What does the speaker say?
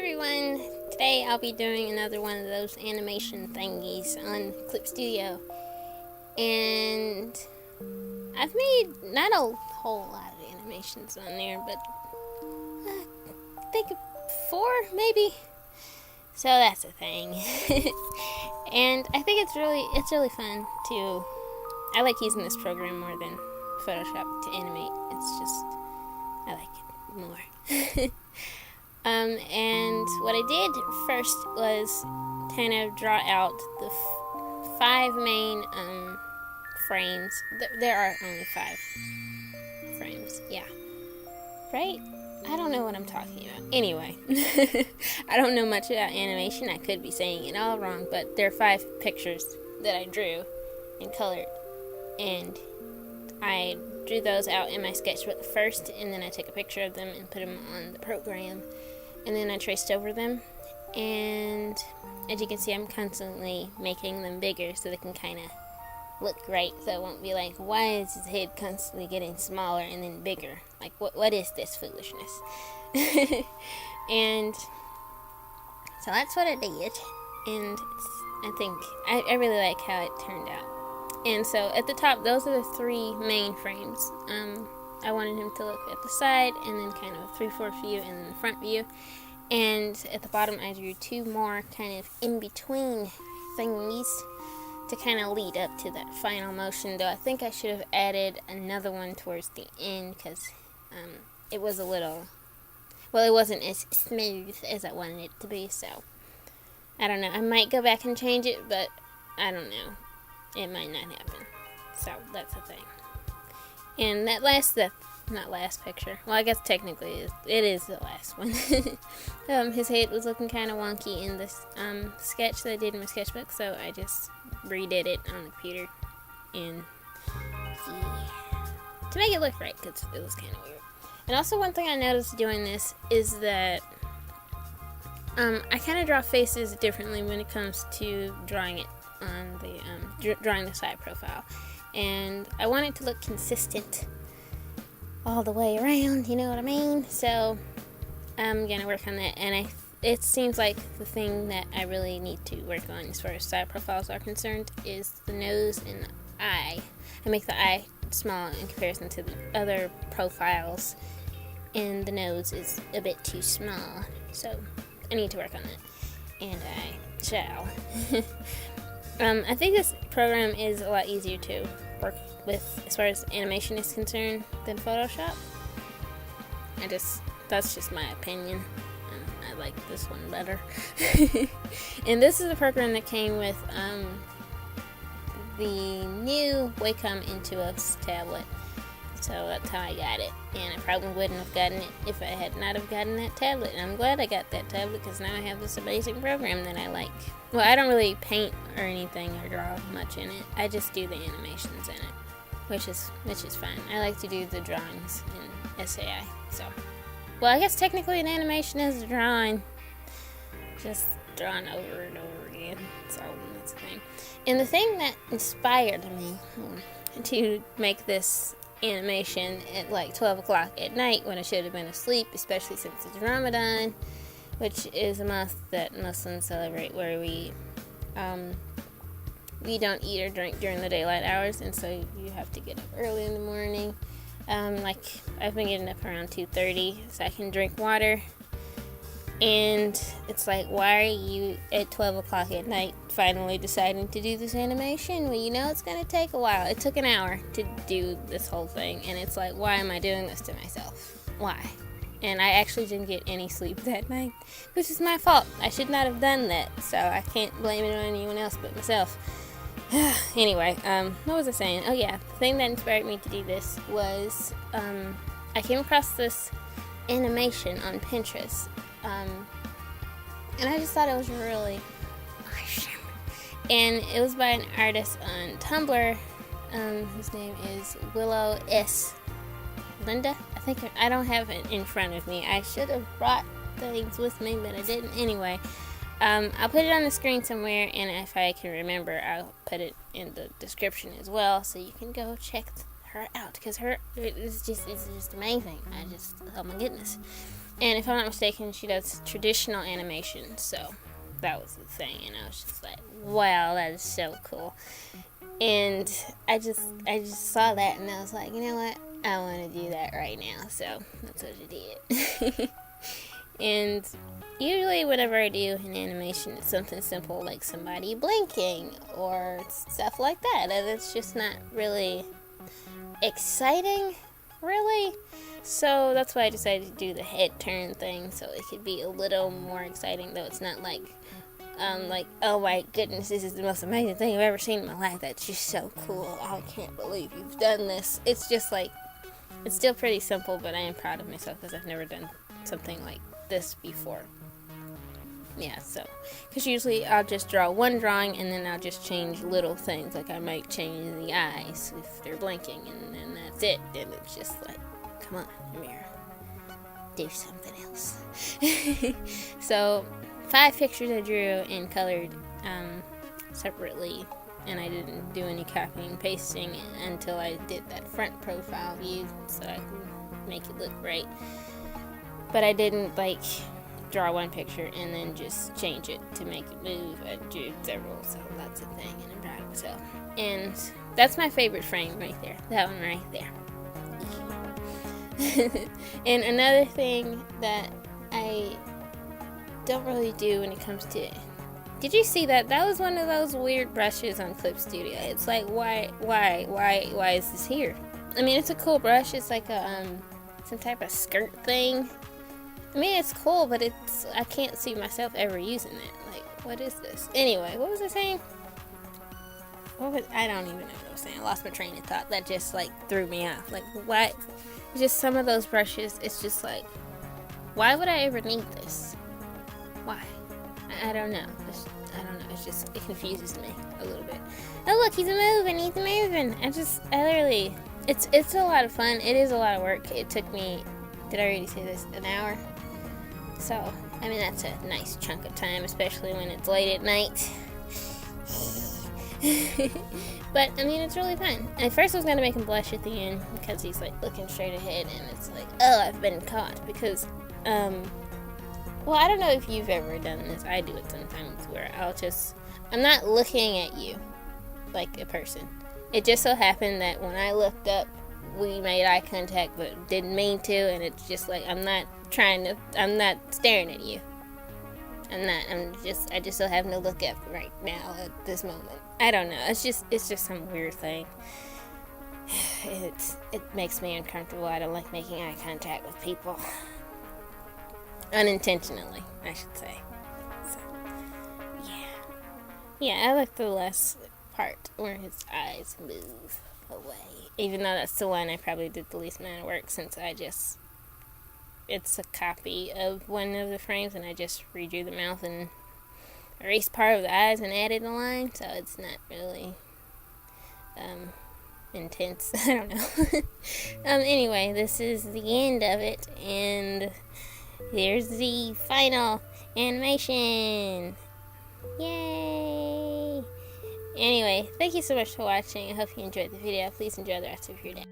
everyone! Today I'll be doing another one of those animation thingies on Clip Studio. And I've made not a whole lot of animations on there, but I think 4 maybe. So that's a thing. And I think it's really fun to. I like using this program more than Photoshop to animate. It's just I like it more. And what I did first was kind of draw out the 5 main frames. There are only 5 frames, yeah. Right? I don't know what I'm talking about. Anyway, I don't know much about animation. I could be saying it all wrong, but there are 5 pictures that I drew and colored. And I drew those out in my sketchbook first, and then I took a picture of them and put them on the program. And then I traced over them, and as you can see, I'm constantly making them bigger so they can kind of look right, so it won't be like, why is his head constantly getting smaller and then bigger? Like, what is this foolishness? And so that's what I did, and I think I really like how it turned out. And so at the top, those are the 3 main frames. I wanted him to look at the side, and then kind of a 3/4 view, and then the front view. And at the bottom, I drew 2 more kind of in-between thingies to kind of lead up to that final motion. Though I think I should have added another one towards the end, because it was a little, well, it wasn't as smooth as I wanted it to be. So I don't know. I might go back and change it, but I don't know. It might not happen. So that's the thing. And that not last picture. Well, I guess technically it is the last one. His head was looking kind of wonky in this sketch that I did in my sketchbook, so I just redid it on the computer, and to make it look right, because it was kind of weird. And also, one thing I noticed doing this is that I kind of draw faces differently when it comes to drawing it on the drawing the side profile. And I want it to look consistent all the way around, you know what I mean? So I'm gonna work on that, and it seems like the thing that I really need to work on as far as side profiles are concerned is the nose and the eye. I make the eye small in comparison to the other profiles, and the nose is a bit too small, so I need to work on that, and I shall. I think this program is a lot easier to work with as far as animation is concerned than Photoshop. That's just my opinion. I like this one better. And this is a program that came with the new Wacom Intuos tablet. So that's how I got it. And I probably wouldn't have gotten it if I had not have gotten that tablet. And I'm glad I got that tablet, because now I have this amazing program that I like. Well, I don't really paint or anything or draw much in it. I just do the animations in it, which is fine. I like to do the drawings in SAI. So, well, I guess technically an animation is a drawing, just drawn over and over again. So that's the thing. And the thing that inspired me to make this animation at like 12 o'clock at night when I should have been asleep, especially since it's Ramadan, which is a month that Muslims celebrate, where we don't eat or drink during the daylight hours, and so you have to get up early in the morning. Like I've been getting up around 2:30 so I can drink water. And it's like, why are you at 12 o'clock at night finally deciding to do this animation? Well, you know it's going to take a while. It took an hour to do this whole thing. And it's like, why am I doing this to myself? Why? And I actually didn't get any sleep that night, which is my fault. I should not have done that. So I can't blame it on anyone else but myself. Anyway, what was I saying? Oh yeah, the thing that inspired me to do this was I came across this animation on Pinterest. And I just thought it was really awesome. And it was by an artist on Tumblr. His name is Willow S. Linda. I don't have it in front of me. I should have brought things with me, but I didn't. Anyway, I'll put it on the screen somewhere, and if I can remember, I'll put it in the description as well, so you can go check her out, because it's just amazing. Oh my goodness. And if I'm not mistaken, she does traditional animation, so that was the thing. And I was just like, wow, that is so cool. And I just saw that, and I was like, you know what? I want to do that right now. So that's what I did. And usually whenever I do an animation, it's something simple like somebody blinking or stuff like that. And it's just not really exciting, really. So that's why I decided to do the head turn thing, so it could be a little more exciting, though it's not like, oh my goodness, this is the most amazing thing I've ever seen in my life. That's just so cool. I can't believe you've done this. It's just like, it's still pretty simple, but I am proud of myself because I've never done something like this before. Yeah, so, because usually I'll just draw one drawing and then I'll just change little things, like I might change the eyes if they're blinking, and then that's it. And it's just like, come on, mirror, do something else. So 5 pictures I drew and colored separately, and I didn't do any copying and pasting until I did that front profile view so I could make it look right. But I didn't like draw one picture and then just change it to make it move. I drew several, so that's a thing, and I'm proud of myself. And that's my favorite frame right there, that one right there. And another thing that I don't really do when it comes to, did you see that? That was one of those weird brushes on Clip Studio. It's like, why is this here? I mean, it's a cool brush. It's like a some type of skirt thing. I mean, it's cool, but I can't see myself ever using it. Like, what is this? Anyway, what was I saying? I don't even know what I was saying. I lost my train of thought. That just like threw me off. Like, what? Just some of those brushes, it's just like, why would I ever need this? Why? I don't know. It's just, it confuses me a little bit. Oh, look, he's moving. I literally, it's a lot of fun. It is a lot of work. It took me, did I already say this, an hour? So, I mean, that's a nice chunk of time, especially when it's late at night. But, I mean, it's really fun. At first I was going to make him blush at the end because he's, like, looking straight ahead, and it's like, oh, I've been caught. Because, well, I don't know if you've ever done this. I do it sometimes where I'm not looking at you like a person. It just so happened that when I looked up, we made eye contact, but didn't mean to, and it's just like, I'm not staring at you. I just so happen to look up right now at this moment. I don't know. It's just some weird thing. It makes me uncomfortable. I don't like making eye contact with people. Unintentionally, I should say. So, yeah. Yeah, I like the last part where his eyes move away. Even though that's the one I probably did the least amount of work, since it's a copy of one of the frames, and I just redrew the mouth and erased part of the eyes and added a line, so it's not really intense. I don't know. Anyway, this is the end of it, and here's the final animation. Yay! Anyway, thank you so much for watching. I hope you enjoyed the video. Please enjoy the rest of your day.